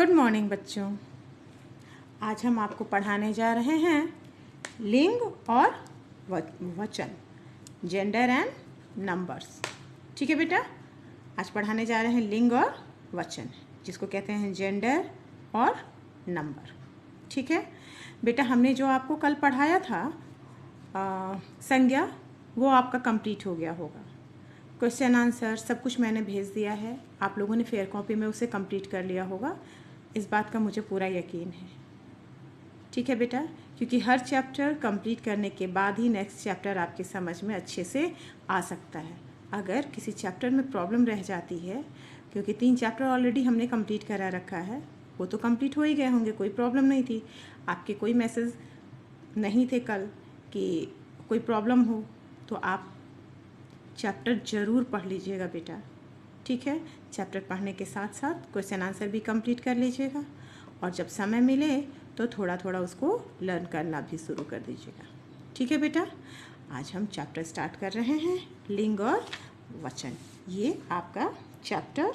Good morning बच्चों। आज हम आपको पढ़ाने जा रहे हैं लिंग और वचन, जेंडर एंड नंबर्स। ठीक है बेटा, आज पढ़ाने जा रहे हैं लिंग और वचन, जिसको कहते हैं जेंडर और नंबर। ठीक है बेटा, हमने जो आपको कल पढ़ाया था संज्ञा, वो आपका कंप्लीट हो गया होगा। क्वेश्चन आंसर सब कुछ मैंने भेज दिया है, आप लोगों ने फेयर कॉपी में उसे कंप्लीट कर लिया होगा, इस बात का मुझे पूरा यकीन है। ठीक है बेटा, क्योंकि हर चैप्टर कंप्लीट करने के बाद ही नेक्स्ट चैप्टर आपके समझ में अच्छे से आ सकता है। अगर किसी चैप्टर में प्रॉब्लम रह जाती है, क्योंकि 3 चैप्टर ऑलरेडी हमने कंप्लीट करा रखा है, वो तो कंप्लीट हो ही गए होंगे, कोई प्रॉब्लम नहीं थी। आपके कोई मैसेज नहीं थे कल कि कोई प्रॉब्लम हो, तो आप चैप्टर ज़रूर पढ़ लीजिएगा बेटा। ठीक है, चैप्टर पढ़ने के साथ साथ क्वेश्चन आंसर भी कंप्लीट कर लीजिएगा, और जब समय मिले तो थोड़ा थोड़ा उसको लर्न करना भी शुरू कर दीजिएगा। ठीक है बेटा, आज हम चैप्टर स्टार्ट कर रहे हैं लिंग और वचन। ये आपका चैप्टर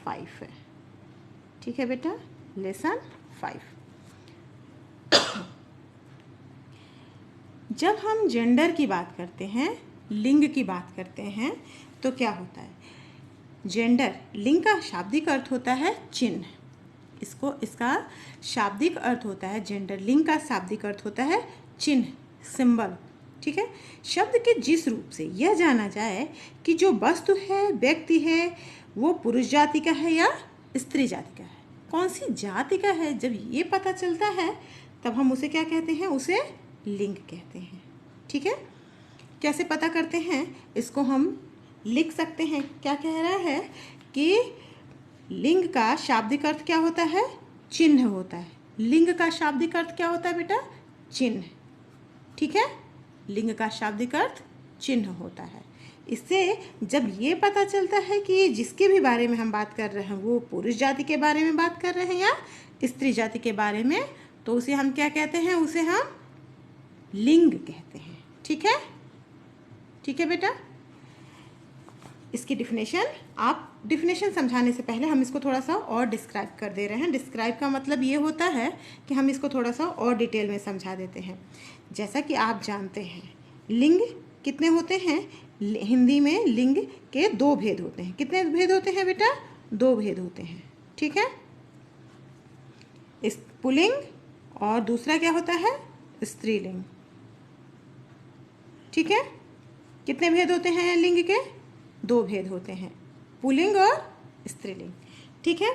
5 है। ठीक है बेटा, लेसन 5। जब हम जेंडर की बात करते हैं, लिंग की बात करते हैं, तो क्या होता है? जेंडर, लिंग का शाब्दिक अर्थ होता है चिन्ह। इसका शाब्दिक अर्थ होता है जेंडर, लिंग का शाब्दिक अर्थ होता है चिन्ह, सिंबल। ठीक है, शब्द के जिस रूप से यह जाना जाए कि जो वस्तु है, व्यक्ति है, वो पुरुष जाति का है या स्त्री जाति का है, कौन सी जाति का है, जब ये पता चलता है तब हम उसे क्या कहते हैं? उसे लिंग कहते हैं। ठीक है, कैसे पता करते हैं? इसको हम लिख सकते हैं। क्या कह रहा है कि लिंग का शाब्दिक अर्थ क्या होता है? चिन्ह होता है। लिंग का शाब्दिक अर्थ क्या होता है बेटा? चिन्ह। ठीक है, लिंग का शाब्दिक अर्थ चिन्ह होता है। इससे जब ये पता चलता है कि जिसके भी बारे में हम बात कर रहे हैं वो पुरुष जाति के बारे में बात कर रहे हैं या स्त्री जाति के बारे में, तो उसे हम क्या कहते हैं? उसे हम लिंग कहते हैं। ठीक है, ठीक है बेटा। इसकी डिफिनेशन, आप डिफिनेशन समझाने से पहले हम इसको थोड़ा सा और डिस्क्राइब कर दे रहे हैं। डिस्क्राइब का मतलब ये होता है कि हम इसको थोड़ा सा और डिटेल में समझा देते हैं। जैसा कि आप जानते हैं, लिंग कितने होते हैं? हिंदी में लिंग के 2 भेद होते हैं। कितने भेद होते हैं बेटा? 2 भेद होते हैं। ठीक है, इस पुल्लिंग और दूसरा क्या होता है? स्त्रीलिंग। ठीक है, कितने भेद होते हैं लिंग के? 2 भेद होते हैं, पुल्लिंग और स्त्रीलिंग। ठीक है,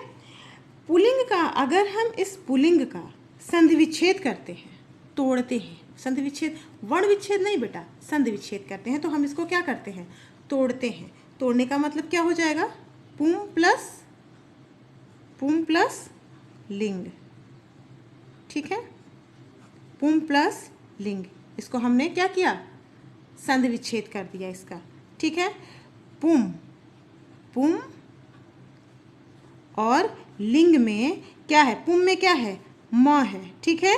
पुल्लिंग का, अगर हम इस पुल्लिंग का संधि विच्छेद करते हैं, तोड़ते हैं, संधि विच्छेद, वर्ण विच्छेद नहीं बेटा, संधि विच्छेद करते हैं, तो हम इसको क्या करते हैं? तोड़ते हैं। तोड़ने का मतलब क्या हो जाएगा? पुम प्लस लिंग। ठीक है, पुम प्लस लिंग, इसको हमने क्या किया? संधि विच्छेद कर दिया इसका। ठीक है, पुम और लिंग में क्या है? पुम में क्या है? म है। ठीक है,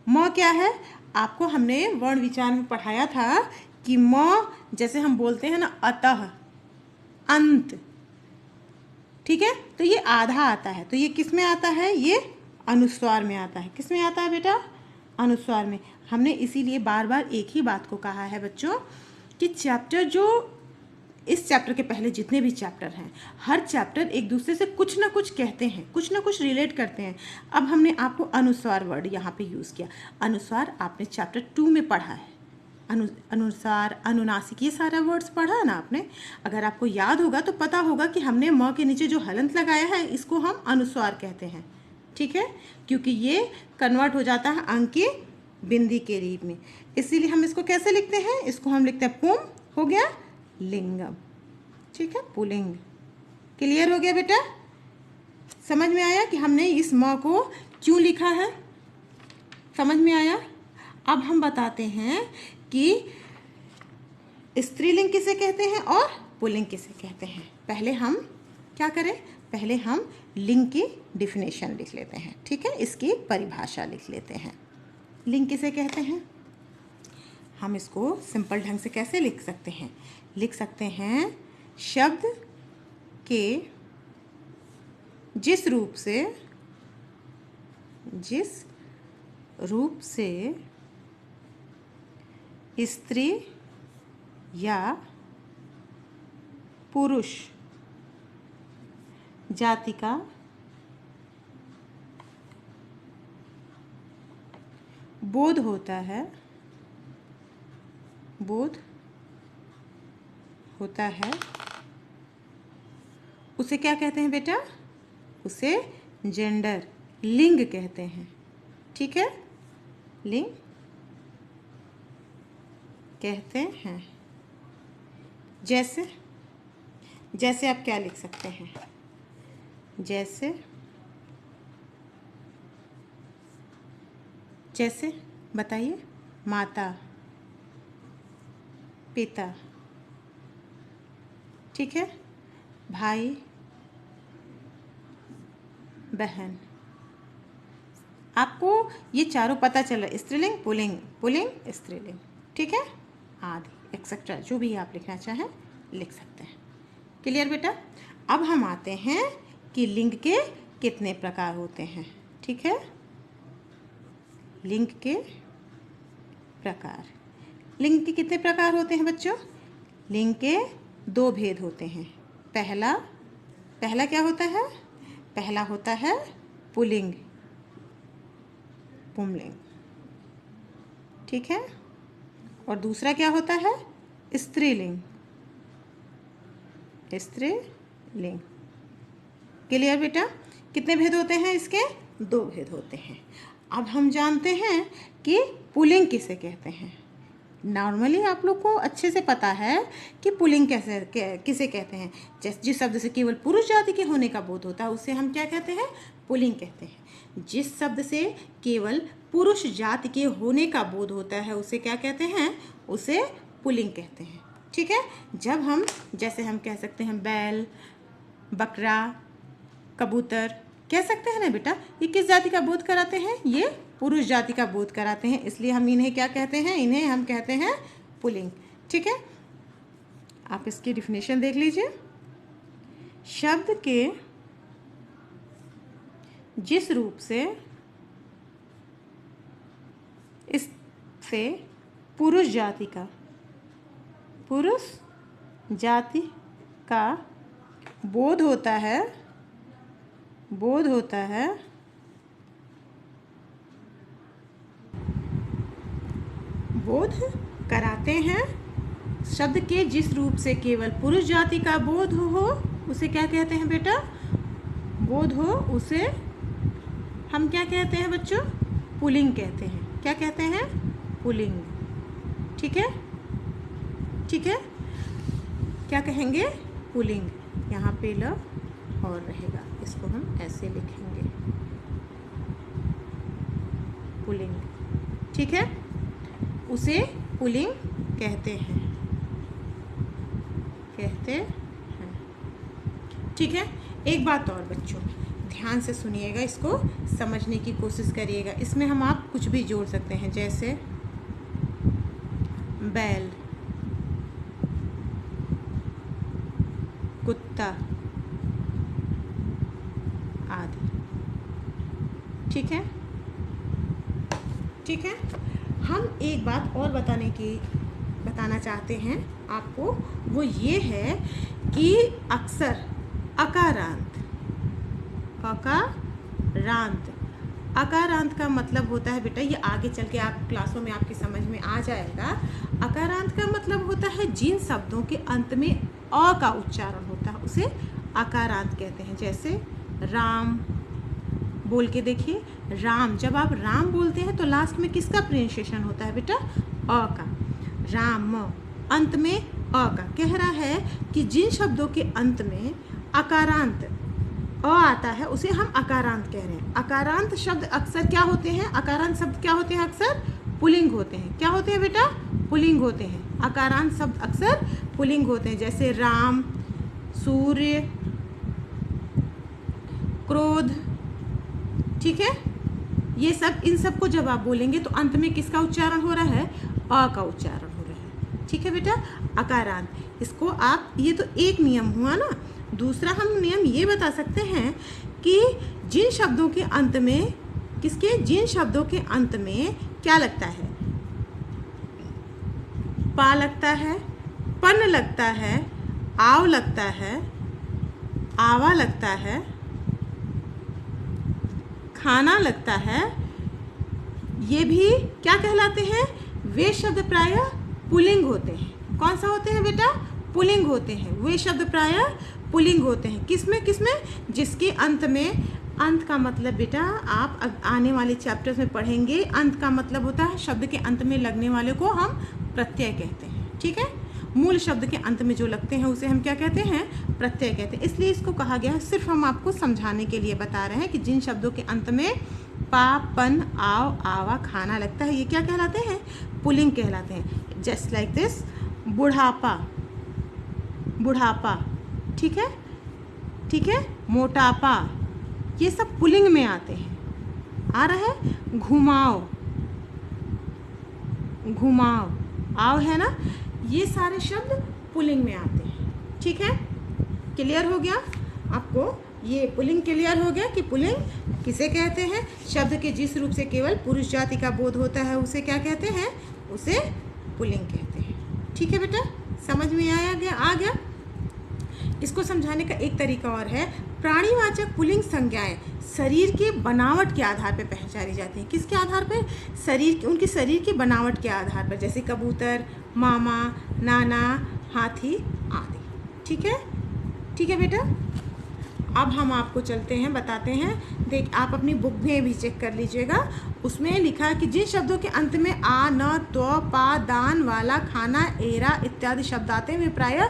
म क्या है? आपको हमने वर्ण विचार में पढ़ाया था कि म, जैसे हम बोलते हैं ना अतः, अंत। ठीक है, तो ये आधा आता है, तो ये किस में आता है? ये अनुस्वार में आता है। किस में आता है बेटा? अनुस्वार में। हमने इसीलिए बार बार एक ही बात को कहा है बच्चों कि चैप्टर, जो इस चैप्टर के पहले जितने भी चैप्टर हैं, हर चैप्टर एक दूसरे से कुछ ना कुछ कहते हैं, कुछ ना कुछ रिलेट करते हैं। अब हमने आपको अनुस्वार वर्ड यहाँ पे यूज़ किया। अनुस्वार आपने चैप्टर 2 में पढ़ा है। अनुसार, अनुनासिक, ये सारा वर्ड्स पढ़ा है ना आपने। अगर आपको याद होगा तो पता होगा कि हमने म के नीचे जो हलंत लगाया है, इसको हम अनुस्वार कहते हैं। ठीक है, क्योंकि ये कन्वर्ट हो जाता है अंग की बिंदी के रूप में, इसीलिए हम इसको कैसे लिखते हैं? इसको हम लिखते हैं पुम, हो गया लिंगम। ठीक है, पुल्लिंग। क्लियर हो गया बेटा? समझ में आया कि हमने इस म को क्यों लिखा है? समझ में आया? अब हम बताते हैं कि स्त्रीलिंग किसे कहते हैं और पुल्लिंग किसे कहते हैं। पहले हम क्या करें? पहले हम लिंग की डिफिनेशन लिख लेते हैं। ठीक है, इसकी परिभाषा लिख लेते हैं। लिंग किसे कहते हैं? हम इसको सिंपल ढंग से कैसे लिख सकते हैं? लिख सकते हैं, शब्द के जिस रूप से जिस रूप से स्त्री या पुरुष जाति का बोध होता है, उसे क्या कहते हैं बेटा? उसे जेंडर, लिंग कहते हैं। ठीक है, लिंग कहते हैं। जैसे आप क्या लिख सकते हैं? जैसे बताइए। माता, पिता, ठीक है, भाई, बहन। आपको ये चारों पता चल रहा है, स्त्रीलिंग, पुल्लिंग, स्त्रीलिंग, ठीक है, आदि एक्सेट्रा, जो भी आप लिखना चाहें लिख सकते हैं। क्लियर बेटा? अब हम आते हैं कि लिंग के कितने प्रकार होते हैं। ठीक है, लिंग के प्रकार। लिंग के कितने प्रकार होते हैं बच्चों? लिंग के दो भेद होते हैं। पहला क्या होता है? पहला होता है पुल्लिंग, पुंलिंग, ठीक है, और दूसरा क्या होता है? स्त्रीलिंग, स्त्रीलिंग। क्लियर बेटा? कितने भेद होते हैं इसके? दो भेद होते हैं। अब हम जानते हैं कि पुल्लिंग किसे कहते हैं। नॉर्मली आप लोग को अच्छे से पता है कि पुल्लिंग किसे कहते हैं। जिस शब्द से केवल पुरुष जाति के होने का बोध होता है उसे हम क्या कहते हैं? पुल्लिंग कहते हैं। जिस शब्द से केवल पुरुष जाति के होने का बोध होता है उसे क्या कहते हैं? उसे पुल्लिंग कहते हैं। ठीक है, जब हम जैसे हम कह सकते हैं बैल, बकरा, कबूतर, कह सकते हैं ना बेटा, ये किस जाति का बोध कराते हैं? ये पुरुष जाति का बोध कराते हैं, इसलिए हम इन्हें क्या कहते हैं? इन्हें हम कहते हैं पुल्लिंग। ठीक है, आप इसकी डिफिनेशन देख लीजिए। शब्द के जिस रूप से इससे पुरुष जाति का बोध होता है, बोध कराते हैं। शब्द के जिस रूप से केवल पुरुष जाति का बोध हो उसे क्या कहते हैं बेटा? बोध हो, उसे हम क्या कहते हैं बच्चों? पुल्लिंग कहते हैं। क्या कहते हैं? पुल्लिंग। ठीक है, ठीक है, क्या कहेंगे? पुल्लिंग। यहाँ पे ल और रहेगा, इसको हम ऐसे लिखेंगे, पुल्लिंग। ठीक है, उसे पुल्लिंग कहते हैं। ठीक है, एक बात और बच्चों, ध्यान से सुनिएगा, इसको समझने की कोशिश करिएगा। इसमें हम आप कुछ भी जोड़ सकते हैं, जैसे बैल, कुत्ता आदि। ठीक है, ठीक है। हम एक बात और बताना चाहते हैं आपको, वो ये है कि अक्सर अकारांत का मतलब होता है बेटा, ये आगे चल के आप क्लासों में आपकी समझ में आ जाएगा। अकारांत का मतलब होता है जिन शब्दों के अंत में अ का उच्चारण होता है उसे अकारांत कहते हैं। जैसे राम, बोल के देखिए, राम। जब आप राम बोलते हैं तो लास्ट में किसका प्रोनाउंसिएशन होता है बेटा? अ का। राम, अंत में अ का। कह रहा है कि जिन शब्दों के अंत में अकारांत अ आता है उसे हम अकारांत कह रहे हैं। अकारांत शब्द अक्सर क्या होते हैं? अकारांत शब्द क्या होते हैं? अक्सर पुल्लिंग होते हैं। क्या होते हैं बेटा? पुल्लिंग होते हैं। अकारांत शब्द अक्सर पुल्लिंग होते हैं, जैसे राम, सूर्य, क्रोध। ठीक है, ये सब, इन सब को जब आप बोलेंगे तो अंत में किसका उच्चारण हो रहा है? अ का उच्चारण हो रहा है। ठीक है बेटा, अकारांत। इसको आप, ये तो एक नियम हुआ ना। दूसरा हम नियम ये बता सकते हैं कि जिन शब्दों के अंत में किसके, जिन शब्दों के अंत में क्या लगता है, पा लगता है, पन लगता है, आव लगता है, आवा लगता है, खाना लगता है, ये भी क्या कहलाते हैं, वे शब्द प्रायः पुल्लिंग होते हैं। कौन सा होते हैं बेटा, पुल्लिंग होते हैं। वे शब्द प्रायः पुल्लिंग होते हैं। किसमें किसमें, जिसके अंत में, अंत का मतलब बेटा आप आने वाले चैप्टर्स में पढ़ेंगे। अंत का मतलब होता है शब्द के अंत में लगने वाले को हम प्रत्यय कहते हैं। ठीक है, मूल शब्द के अंत में जो लगते हैं उसे हम क्या कहते हैं, प्रत्यय कहते हैं। इसलिए इसको कहा गया है, सिर्फ हम आपको समझाने के लिए बता रहे हैं कि जिन शब्दों के अंत में पा, पन, आव, आवा, खाना लगता है, ये क्या कहलाते हैं, पुल्लिंग कहलाते हैं। जस्ट लाइक दिस, बुढ़ापा, बुढ़ापा, ठीक है, ठीक है, मोटापा, ये सब पुल्लिंग में आते हैं। आ रहा है, घुमाओ, घुमाओ, आव है ना, ये सारे शब्द पुल्लिंग में आते हैं। ठीक है, क्लियर हो गया आपको, ये पुल्लिंग क्लियर हो गया कि पुल्लिंग किसे कहते हैं। शब्द के जिस रूप से केवल पुरुष जाति का बोध होता है उसे क्या कहते हैं, उसे पुल्लिंग कहते हैं। ठीक है बेटा, समझ में आ गया। इसको समझाने का एक तरीका और है, प्राणीवाचक पुल्लिंग संज्ञाएं शरीर के बनावट के आधार पर पहचानी जाती हैं। किसके आधार पर, शरीर, उनकी शरीर की बनावट के आधार पर, जैसे कबूतर, मामा, नाना, हाथी आदि। ठीक है, ठीक है बेटा। अब हम आपको चलते हैं, बताते हैं। देख, आप अपनी बुक में भी चेक कर लीजिएगा, उसमें लिखा है कि जिन शब्दों के अंत में आ, न, तो, पा, दान, वाला, खाना, एरा इत्यादि शब्द आते हैं वे प्रायः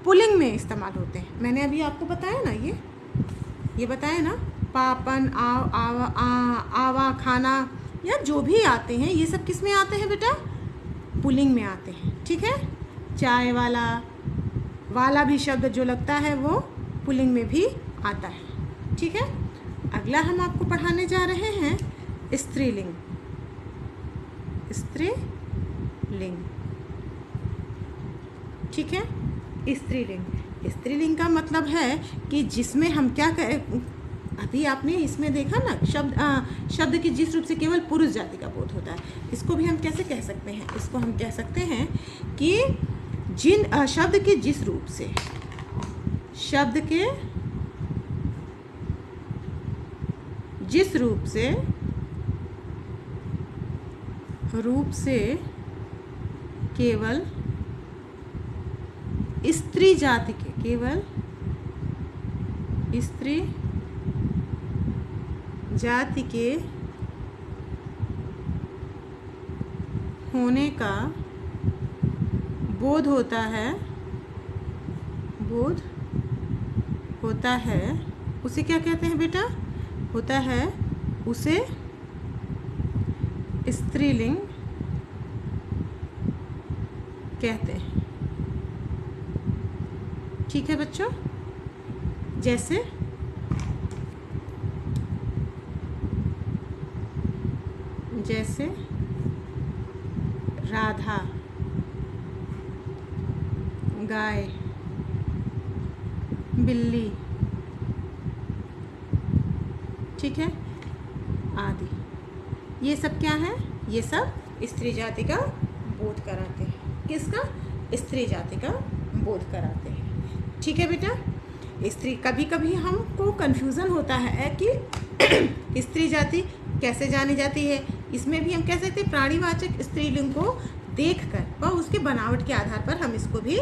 पुल्लिंग में इस्तेमाल होते हैं। मैंने अभी आपको बताया ना, ये बताया ना, पापन, आव, आवा, आवा, खाना, या जो भी आते हैं ये सब किस में आते हैं बेटा, पुल्लिंग में आते हैं। ठीक है, चाय वाला, वाला भी शब्द जो लगता है वो पुल्लिंग में भी आता है। ठीक है, अगला हम आपको पढ़ाने जा रहे हैं स्त्रीलिंग। स्त्रीलिंग, ठीक है, स्त्रीलिंग। स्त्रीलिंग का मतलब है कि जिसमें हम क्या करें, अभी आपने इसमें देखा ना, शब्द के जिस रूप से केवल पुरुष जाति का बोध होता है, इसको भी हम कैसे कह सकते हैं, इसको हम कह सकते हैं कि जिन शब्द के जिस रूप से, शब्द के जिस रूप से केवल स्त्री जाति के, केवल स्त्री जाति के होने का बोध होता है, बोध होता है, उसे क्या कहते हैं बेटा, होता है उसे स्त्रीलिंग कहते हैं। ठीक है बच्चों, जैसे राधा, गाय, बिल्ली, ठीक है, आदि, ये सब क्या है, ये सब स्त्री जाति का बोध कराते हैं। किसका, स्त्री जाति का बोध कराते हैं। ठीक है बेटा, स्त्री, कभी कभी हमको कन्फ्यूज़न होता है कि स्त्री जाति कैसे जानी जाती है। इसमें भी हम कह सकते हैं प्राणीवाचक स्त्रीलिंग को देखकर व उसके बनावट के आधार पर हम इसको भी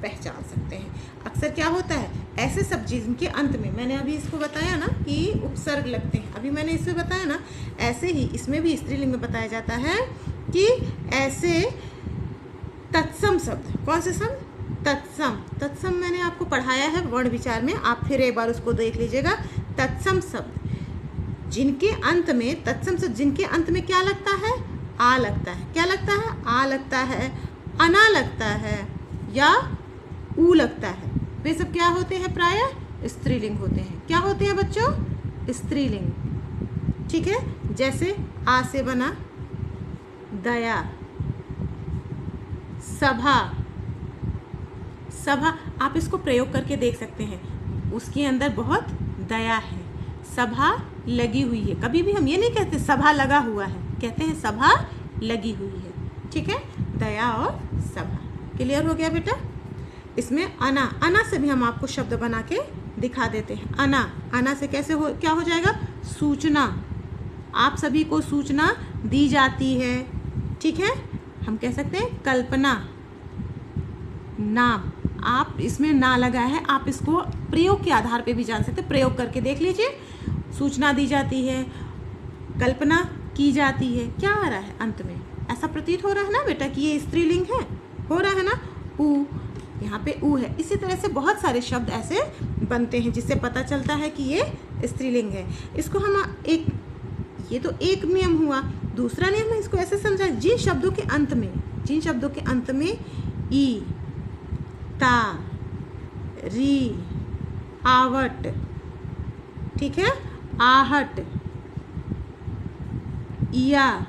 पहचान सकते हैं। अक्सर क्या होता है, ऐसे सब जिनके अंत में, मैंने अभी इसको बताया ना कि उपसर्ग लगते हैं, अभी मैंने इसमें बताया ना, ऐसे ही इसमें भी स्त्रीलिंग में बताया जाता है कि ऐसे तत्सम शब्द, कौन से शब्द, तत्सम, तत्सम मैंने आपको पढ़ाया है वर्ण विचार में, आप फिर एक बार उसको देख लीजिएगा। तत्सम शब्द जिनके अंत में, तत्सम शब्द जिनके अंत में क्या लगता है, आ लगता है, क्या लगता है, आ लगता है, अना लगता है या ऊ लगता है, वे सब क्या होते हैं, प्रायः स्त्रीलिंग होते हैं। क्या होते हैं बच्चों, स्त्रीलिंग। ठीक है, जैसे आ से बना दया, सभा, सभा आप इसको प्रयोग करके देख सकते हैं, उसके अंदर बहुत दया है, सभा लगी हुई है। कभी भी हम ये नहीं कहते सभा लगा हुआ है, कहते हैं सभा लगी हुई है। ठीक है, दया और सभा। क्लियर हो गया बेटा? इसमें अना, अना से भी हम आपको शब्द बना के दिखा देते हैं। अना, अना से कैसे हो, क्या हो जाएगा? सूचना। आप सभी को सूचना दी जाती है। ठीक है, हम कह सकते हैं कल्पना। नाम, आप इसमें ना लगा है, आप इसको प्रयोग के आधार पे भी जान सकते हैं। प्रयोग करके देख लीजिए। सूचना दी जाती है, कल्पना की जाती है। क्या आ रहा है अंत में? ऐसा प्रतीत हो रहा है ना बेटा कि ये स्त्रीलिंग है, हो रहा है ना? ऊ, यहाँ पे ऊ है। इसी तरह से बहुत सारे शब्द ऐसे बनते हैं जिससे पता चलता है कि ये स्त्रीलिंग है। इसको हम एक, ये तो एक नियम हुआ। दूसरा नियम है, इसको ऐसे समझा, जिन शब्दों के अंत में ई, ता, री, आवट, ठीक है, आहट, इया,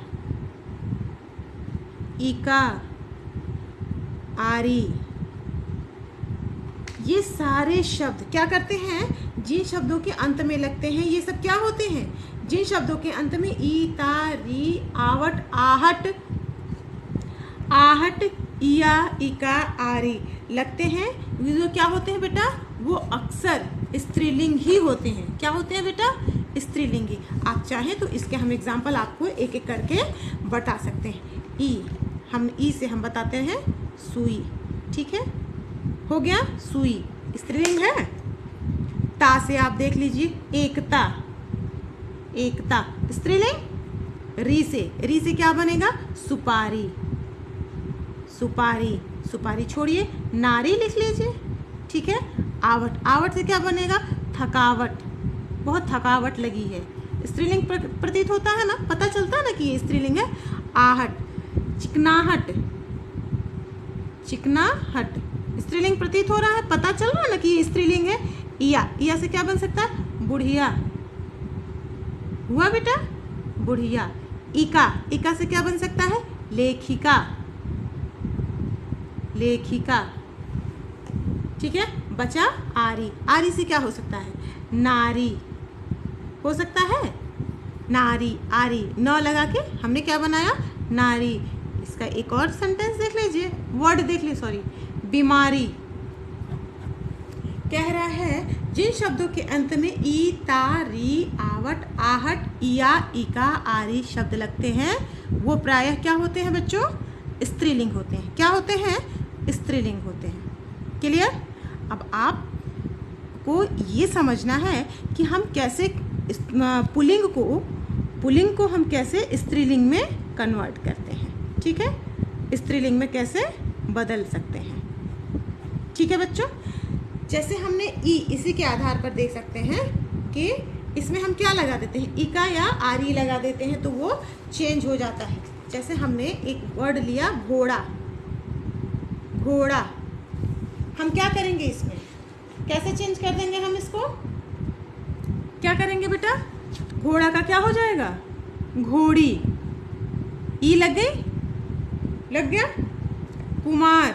इका, आरी, ये सारे शब्द क्या करते हैं? जिन शब्दों के अंत में लगते हैं ये सब क्या होते हैं? जिन शब्दों के अंत में ई, ता, री, आवट, आहट, इया, इका, आरी लगते हैं, वो क्या होते हैं बेटा? वो अक्सर स्त्रीलिंग ही होते हैं। क्या होते हैं बेटा? स्त्रीलिंगी। आप चाहें तो इसके हम एग्जाम्पल आपको एक एक करके बता सकते हैं। ई, हम ई से हम बताते हैं सुई। ठीक है, हो गया सुई, स्त्रीलिंग है। ता से आप देख लीजिए एकता, एकता स्त्रीलिंग। री से क्या बनेगा? सुपारी, सुपारी, सुपारी छोड़िए, नारी लिख लीजिए। ठीक है, आवट, आवट से क्या बनेगा? थकावट, बहुत थकावट लगी है। स्त्रीलिंग प्रतीत होता है ना, पता चलता है ना कि ये स्त्रीलिंग है। आहट, चिकनाहट, चिकनाहट स्त्रीलिंग प्रतीत हो रहा है, पता चल रहा है ना कि ये स्त्रीलिंग है। इया, इया से क्या बन सकता है? बुढ़िया, हुआ बेटा? बुढ़िया। इका, इका से क्या बन सकता है? लेखिका, लेखिका। ठीक है, बचा आरी, आरी से क्या हो सकता है? नारी, हो सकता है नारी, आरी, न लगा के हमने क्या बनाया? नारी। इसका एक और सेंटेंस देख लीजिए, वर्ड देख लीजिए, सॉरी, बीमारी। कह रहा है जिन शब्दों के अंत में ई, ता, री, आवट, आहट, इया, इका, आरी शब्द लगते हैं वो प्रायः क्या होते हैं बच्चों? स्त्रीलिंग होते हैं। क्या होते हैं? स्त्रीलिंग होते हैं। क्लियर? अब आपको ये समझना है कि हम कैसे पुल्लिंग को हम कैसे स्त्रीलिंग में कन्वर्ट करते हैं। ठीक है, स्त्रीलिंग में कैसे बदल सकते हैं। ठीक है बच्चों, जैसे हमने ई, इसी के आधार पर देख सकते हैं कि इसमें हम क्या लगा देते हैं? इका या आरी लगा देते हैं तो वो चेंज हो जाता है। जैसे हमने एक वर्ड लिया घोड़ा, घोड़ा, हम क्या करेंगे इसमें? कैसे चेंज कर देंगे हम इसको? क्या करेंगे बेटा? घोड़ा का क्या हो जाएगा? घोड़ी। ई लग गई, लग गया। कुमार,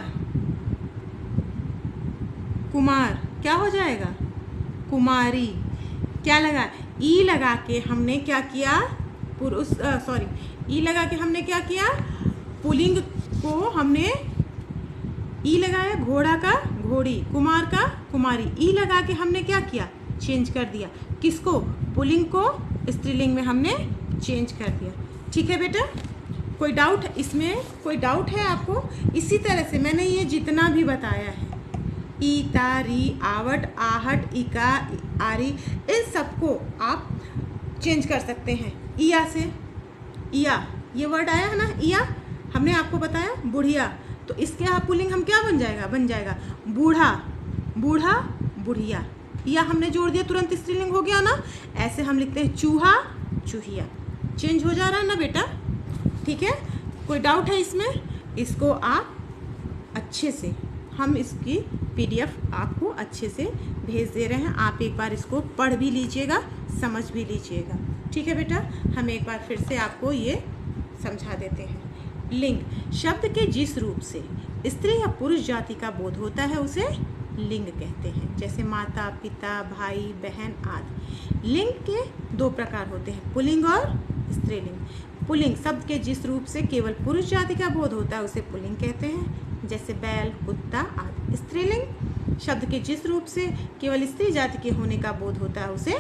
कुमार क्या हो जाएगा? कुमारी। क्या लगा? ई लगा के हमने क्या किया? पुरुष, सॉरी, ई लगा के हमने क्या किया? पुल्लिंग को हमने ई लगाया, घोड़ा का घोड़ी, कुमार का कुमारी। ई लगा के हमने क्या किया? चेंज कर दिया। किसको? पुल्लिंग को स्त्रीलिंग में हमने चेंज कर दिया। ठीक है बेटा, कोई डाउट इसमें? कोई डाउट है आपको? इसी तरह से मैंने ये जितना भी बताया है, ई, ता, री, आवट, आहट, इका, आरी, इन सबको आप चेंज कर सकते हैं। इया से, इया, ये वर्ड आया है ना, इया, हमने आपको बताया बुढ़िया, तो इसके यहाँ पुल्लिंग हम क्या बन जाएगा? बन जाएगा बूढ़ा, बूढ़ा, बुढ़िया। या हमने जोड़ दिया, तुरंत स्त्रीलिंग हो गया ना। ऐसे हम लिखते हैं चूहा, चूहिया। चेंज हो जा रहा है ना बेटा? ठीक है, कोई डाउट है इसमें? इसको आप अच्छे से, हम इसकी PDF आपको अच्छे से भेज दे रहे हैं, आप एक बार इसको पढ़ भी लीजिएगा, समझ भी लीजिएगा। ठीक है बेटा, हम एक बार फिर से आपको ये समझा देते हैं। लिंग शब्द के जिस रूप से स्त्री या पुरुष जाति का बोध होता है उसे लिंग कहते हैं। जैसे माता, पिता, भाई, बहन आदि। लिंग के 2 प्रकार होते हैं, पुल्लिंग और स्त्रीलिंग। पुल्लिंग शब्द के जिस रूप से केवल पुरुष जाति का बोध होता है उसे पुल्लिंग कहते हैं, जैसे बैल, कुत्ता आदि। स्त्रीलिंग शब्द के जिस रूप से केवल स्त्री जाति के होने का बोध होता है उसे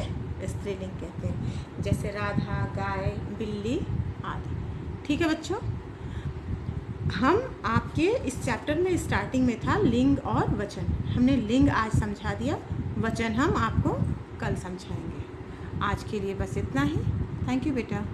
स्त्रीलिंग कहते हैं, जैसे राधा, गाय, बिल्ली आदि। ठीक है बच्चों, हम आपके इस चैप्टर में स्टार्टिंग में था लिंग और वचन। हमने लिंग आज समझा दिया, वचन हम आपको कल समझाएंगे। आज के लिए बस इतना ही। थैंक यू बेटा।